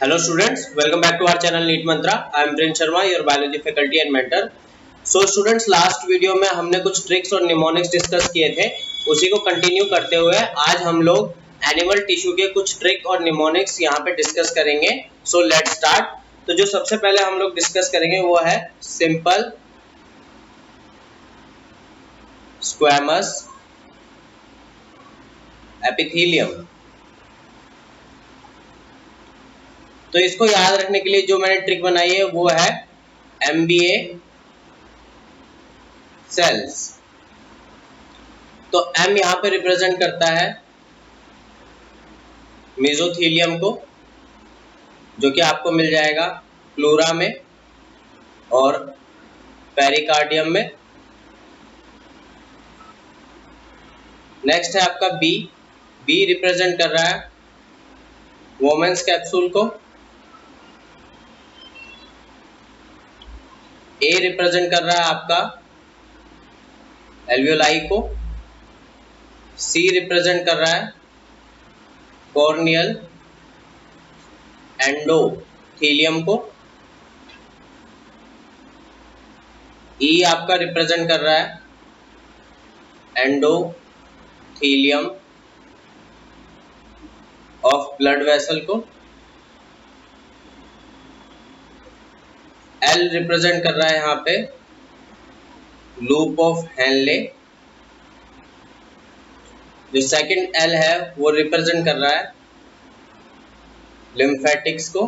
Hello students, welcome back to our channel NEET Mantra. I am Prince Sharma, your biology faculty and mentor. So students, last video में हमने कुछ tricks और mnemonics discuss किए थे, उसी को continue करते हुए आज हम लोग एनिमल टिश्यू के कुछ ट्रिक और निमोनिक्स यहाँ पे डिस्कस करेंगे. So let's start. तो जो सबसे पहले हम लोग डिस्कस करेंगे वो है सिंपल स्क्वैमस एपिथेलियम. तो इसको याद रखने के लिए जो मैंने ट्रिक बनाई है वो है MBA सेल्स. तो M यहाँ पे रिप्रेजेंट करता है मेसोथेलियम को, जो कि आपको मिल जाएगा प्लूरा में और पेरिकार्डियम में. नेक्स्ट है आपका बी रिप्रेजेंट कर रहा है वोमेन्स कैप्सूल को. ए रिप्रेजेंट कर रहा है आपका एल्वियोलाई को. सी रिप्रेजेंट कर रहा है कॉर्नियल एंडोथेलियम को. ई आपका रिप्रेजेंट कर रहा है एंडोथेलियम ऑफ ब्लड वेसल को. एल रिप्रेजेंट कर रहा है यहाँ पे लूप ऑफ हेनले. जो सेकंड एल है वो रिप्रेजेंट कर रहा है लिम्फेटिक्स को.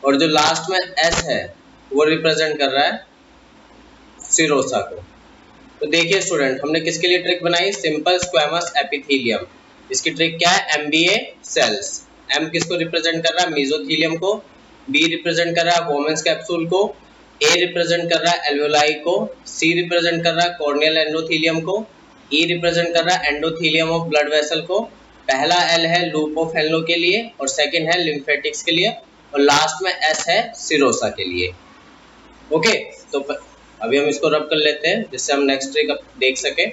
और जो लास्ट में एस है वो रिप्रेजेंट कर रहा है सिरोसा को. तो देखिए स्टूडेंट, हमने किसके लिए ट्रिक बनाई? Simple squamous epithelium. इसकी ट्रिक क्या है? MBA cells. M किसको रिप्रेजेंट कर रहा है? मेसोथेलियम को. B रिप्रेजेंट कर रहा है वोमेन्स कैप्सूल को. A रिप्रेजेंट कर रहा है एल्वियोलाई को. C रिप्रेजेंट कर रहा है कॉर्नियल एंडोथेलियम को. E रिप्रेजेंट कर रहा है एंडोथेलियम ऑफ ब्लड वेसल को. पहला L है लूप ऑफ हेनलो के लिए और सेकंड है लिम्फेटिक्स के लिए और लास्ट में S है सिरोसा के लिए. ओके, तो अभी हम इसको रब कर लेते हैं जिससे हम नेक्स्ट ट्रिक देख सके.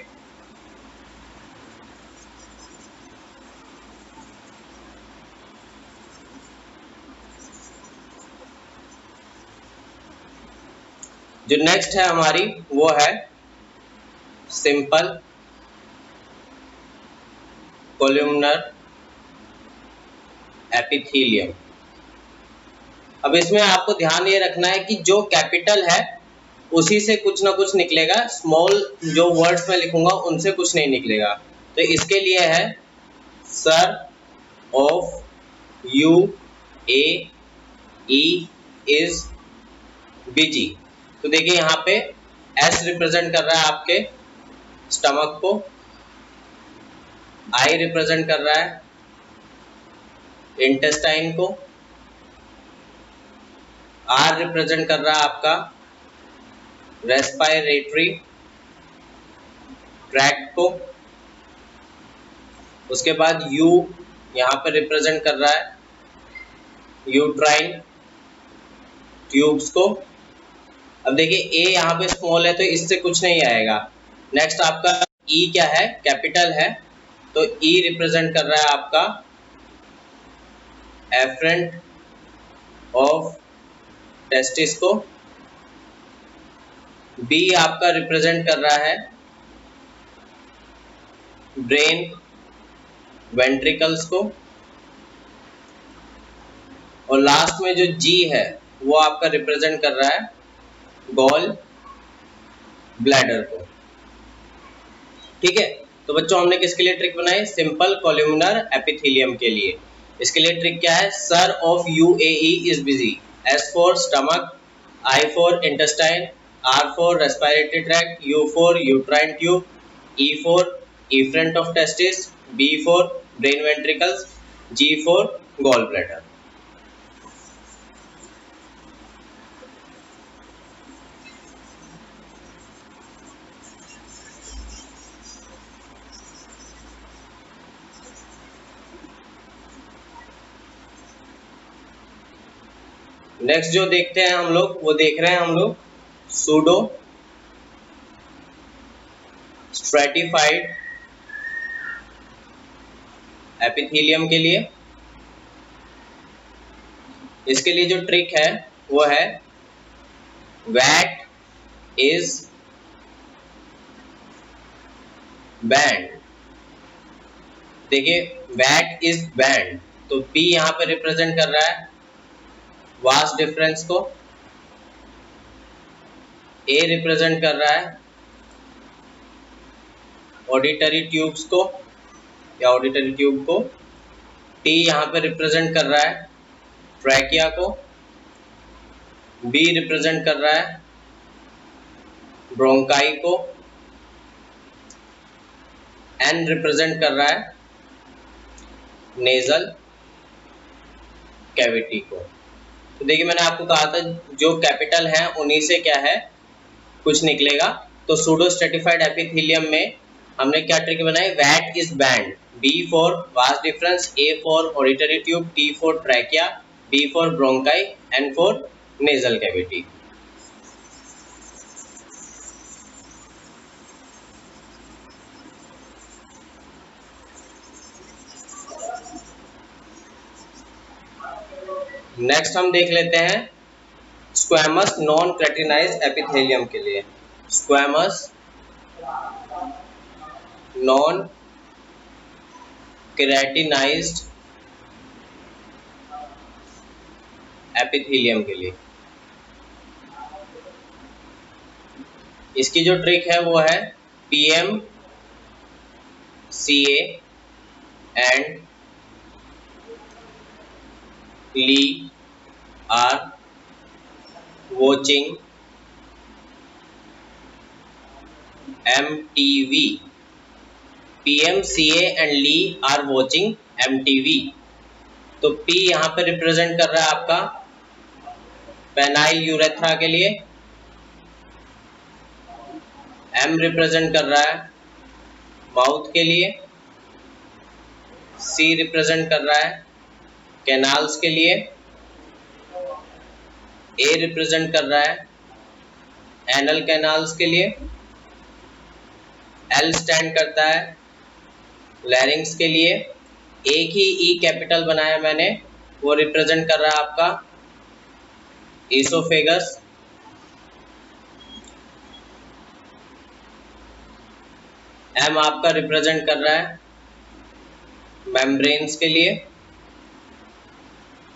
जो नेक्स्ट है हमारी वो है सिंपल कोल्यूमनर एपिथेलियम. अब इसमें आपको ध्यान ये रखना है कि जो कैपिटल है उसी से कुछ ना कुछ निकलेगा, स्मॉल जो वर्ड्स में लिखूंगा उनसे कुछ नहीं निकलेगा. तो इसके लिए है sir of U A E is busy. तो देखिए यहाँ पे एस रिप्रेजेंट कर रहा है आपके स्टमक को. आई रिप्रेजेंट कर रहा है इंटेस्टाइन को. आर रिप्रेजेंट कर रहा है आपका रेस्पिरेटरी ट्रैक्ट को. उसके बाद यू यहाँ पे रिप्रेजेंट कर रहा है यूट्राइन ट्यूब्स को. अब देखिए ए यहाँ पे स्मॉल है तो इससे कुछ नहीं आएगा. नेक्स्ट आपका ई क्या है? कैपिटल है, तो ई रिप्रेजेंट कर रहा है आपका एफरेंट ऑफ टेस्टिस को. बी आपका रिप्रेजेंट कर रहा है ब्रेन वेंट्रिकल्स को. और लास्ट में जो जी है वो आपका रिप्रेजेंट कर रहा है गॉल ब्लैडर को. ठीक है, तो बच्चों हमने किसके लिए ट्रिक बनाई? सिंपल कोल्यूमनर एपिथेलियम के लिए. इसके लिए ट्रिक क्या है? Sir of UAE is busy. S for stomach, I for intestine, R for respiratory tract, U for uterine tube, E for efferent of testis, B for brain ventricles, G for gall bladder. Next जो देखते हैं हम लोग वो देख रहे हैं हम लोग सूडो स्ट्रेटिफाइड एपिथेलियम के लिए इसके लिए जो ट्रिक है वो है वैट इज बैंड। देखिए वैट इज बैंड, तो P यहाँ पे रिप्रेजेंट कर रहा है वास्ट डिफरेंस को, A रिप्रेजेंट कर रहा है ऑडिटरी ट्यूब्स को या ऑडिटरी ट्यूब को, T यहाँ पे रिप्रेजेंट कर रहा है ट्रैकिया को, B रिप्रेजेंट कर रहा है ब्रोंकाई को, N रिप्रेजेंट कर रहा है नेजल कैविटी को। तो देखिए मैंने आपको कहा था जो कैपिटल है उन्हीं से क्या है कुछ निकलेगा। तो सूडो स्ट्रेटिफाइड एपिथेलियम में हमने क्या ट्रिक बनाई, vat is band, B for vas deferens, A for auditory tube, T for trachea, B for bronchi, N for nasal cavity. Next हम देख लेते हैं स्क्वैमस नॉन क्रेटिनाइज्ड एपिथेलियम के लिए। स्क्वैमस नॉन क्रेटिनाइज्ड एपिथेलियम के लिए इसकी जो ट्रिक है वो है PM CA and Lee are watching MTV। PM CA and Lee are watching MTV। तो P यहाँ पे रिप्रेजेंट कर रहा है आपका पेनाइल यूरेथ्रा के लिए, M रिप्रेजेंट कर रहा है माउथ के लिए, C रिप्रेजेंट कर रहा है कैनाल्स के लिए, A रिप्रेजेंट कर रहा है एनल कैनाल्स के लिए, L स्टैंड करता है लैरिंग्स के लिए, एक ही E कैपिटल बनाया मैंने वो रिप्रेजेंट कर रहा है आपका ईसोफेगस, M आपका रिप्रेजेंट कर रहा है मेम्ब्रेन्स के लिए,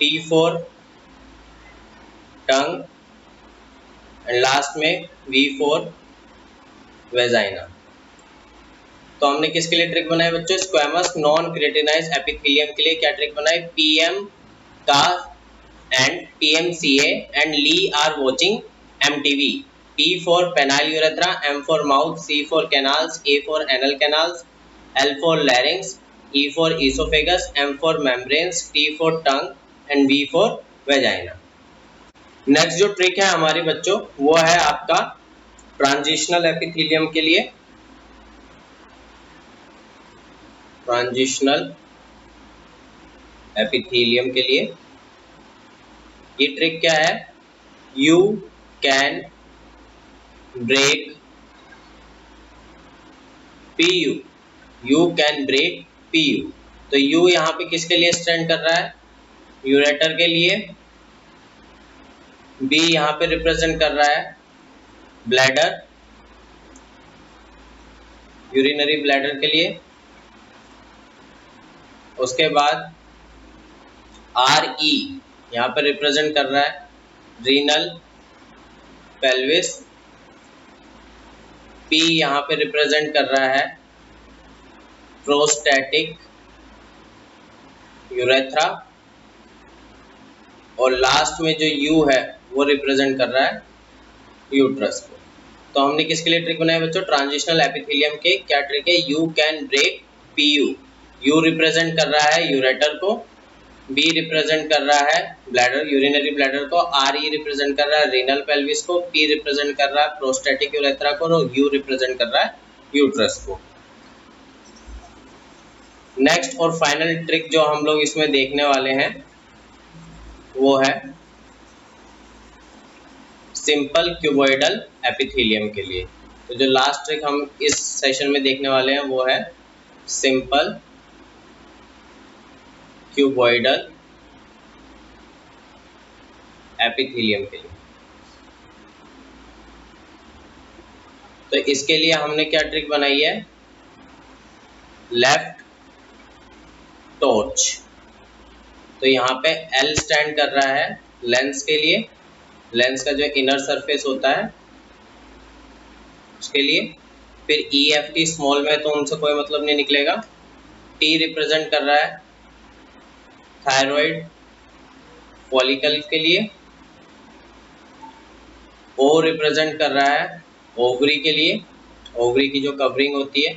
T for tongue and last में V फॉर वेजाइना। तो हमने किसके लिए ट्रिक बनाई बच्चों, स्क्वैमस नॉन क्रेटिनाइज्ड एपिथेलियम के लिए क्या ट्रिक बनाई, PM का and PM CA and Lee are watching MTV, P for penile urethra, M for mouth, C for canals, A for anal canals, L for larynx, E for oesophagus, M for membranes, T for tongue and V for vagina. Next जो trick है हमारी बच्चों वो है आपका transitional epithelium के लिए। Transitional epithelium के लिए ये ट्रिक क्या है, you can break PU, you can break PU। तो U यहाँ पे किसके लिए स्टैंड कर रहा है, यूरेटर के लिए, B यहाँ पे रिप्रेजेंट कर रहा है ब्लैडर, यूरिनरी ब्लैडर के लिए, उसके बाद RE यहाँ पे रिप्रेजेंट कर रहा है रीनल पेल्विस, P यहाँ पे रिप्रेजेंट कर रहा है प्रोस्टैटिक यूरेथ्रा, और लास्ट में जो U है वो रिप्रेजेंट कर रहा है यूट्रस को। तो हमने किसके लिए ट्रिक बनाई बच्चों, ट्रांजिशनल एपिथेलियम के क्या ट्रिक है, you can break PU। U represent कर रहा है यूरेटर को, B रिप्रेजेंट कर रहा है ब्लैडर यूरिनरी ब्लैडर को, RE रिप्रेजेंट कर रहा है रीनल पेल्विस को, P रिप्रेजेंट कर रहा है प्रोस्टैटिक यूरेथ्रा को, और U रिप्रेजेंट कर रहा है यूट्रस को। नेक्स्ट और फाइनल ट्रिक जो हम लोग इसमें देखने वाले हैं वो है सिंपल क्यूबॉइडल एपिथेलियम के लिए। तो जो लास्ट ट्रिक हम इस सेशन में देखने वाले हैं वो है सिंपल क्यूबॉइडल एपिथेलियम के लिए। तो इसके लिए हमने क्या ट्रिक बनाई है, लेफ्ट टॉर्च। तो यहाँ पे L स्टैंड कर रहा है लेंस के लिए, लेंस का जो इनर सरफेस होता है उसके लिए। फिर EFT स्मॉल में तो उनसे कोई मतलब नहीं निकलेगा। T रिप्रेजेंट कर रहा है थायराइड फॉलिकल के लिए। O रिप्रेजेंट कर रहा है ओवरी के लिए, ओवरी की जो कवरिंग होती है।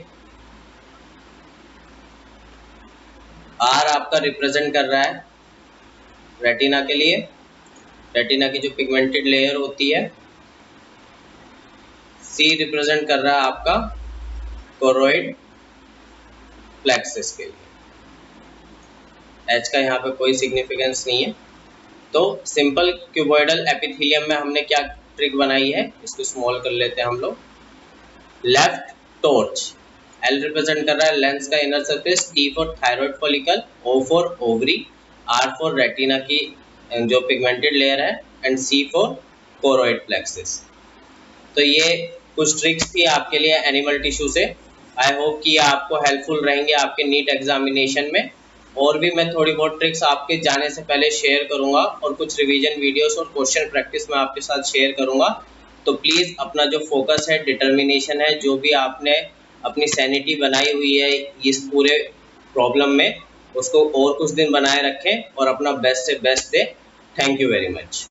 R आपका रिप्रेजेंट कर रहा है रेटिना के लिए, रेटिना की जो पिगमेंटेड लेयर होती है। C रिप्रेजेंट कर रहा है आपका कोरोइड प्लेक्सस के लिए। H का यहाँ पे कोई सिग्निफिकेंस नहीं है। तो सिंपल क्यूबॉइडल एपिथेलियम में हमने क्या ट्रिक बनाई है, इसको स्मॉल कर लेते हैं हम लोग। लेफ्ट टॉर्च, L रिप्रेजेंट कर रहा है लेंस का inner surface, T for thyroid follicle, O for ovary, R for retina की जो पिगमेंटेड लेयर है, and C for choroid plexus. तो ये कुछ ट्रिक्स थी आपके लिए एनिमल टिश्यू से। आई होप कि आपको हेल्पफुल रहेंगे आपके नीट एग्जामिनेशन में। और भी मैं थोड़ी बहुत ट्रिक्स आपके जाने से पहले शेयर करूंगा, और कुछ रिवीजन वीडियोस और क्वेश्चन प्रैक्टिस मैं आपके साथ शेयर करूंगा। तो प्लीज़ अपना जो फोकस है, डिटर्मिनेशन है, जो भी आपने अपनी सैनिटी बनाई हुई है इस पूरे प्रॉब्लम में, उसको और कुछ दिन बनाए रखें और अपना बेस्ट से बेस्ट दें। Thank you very much.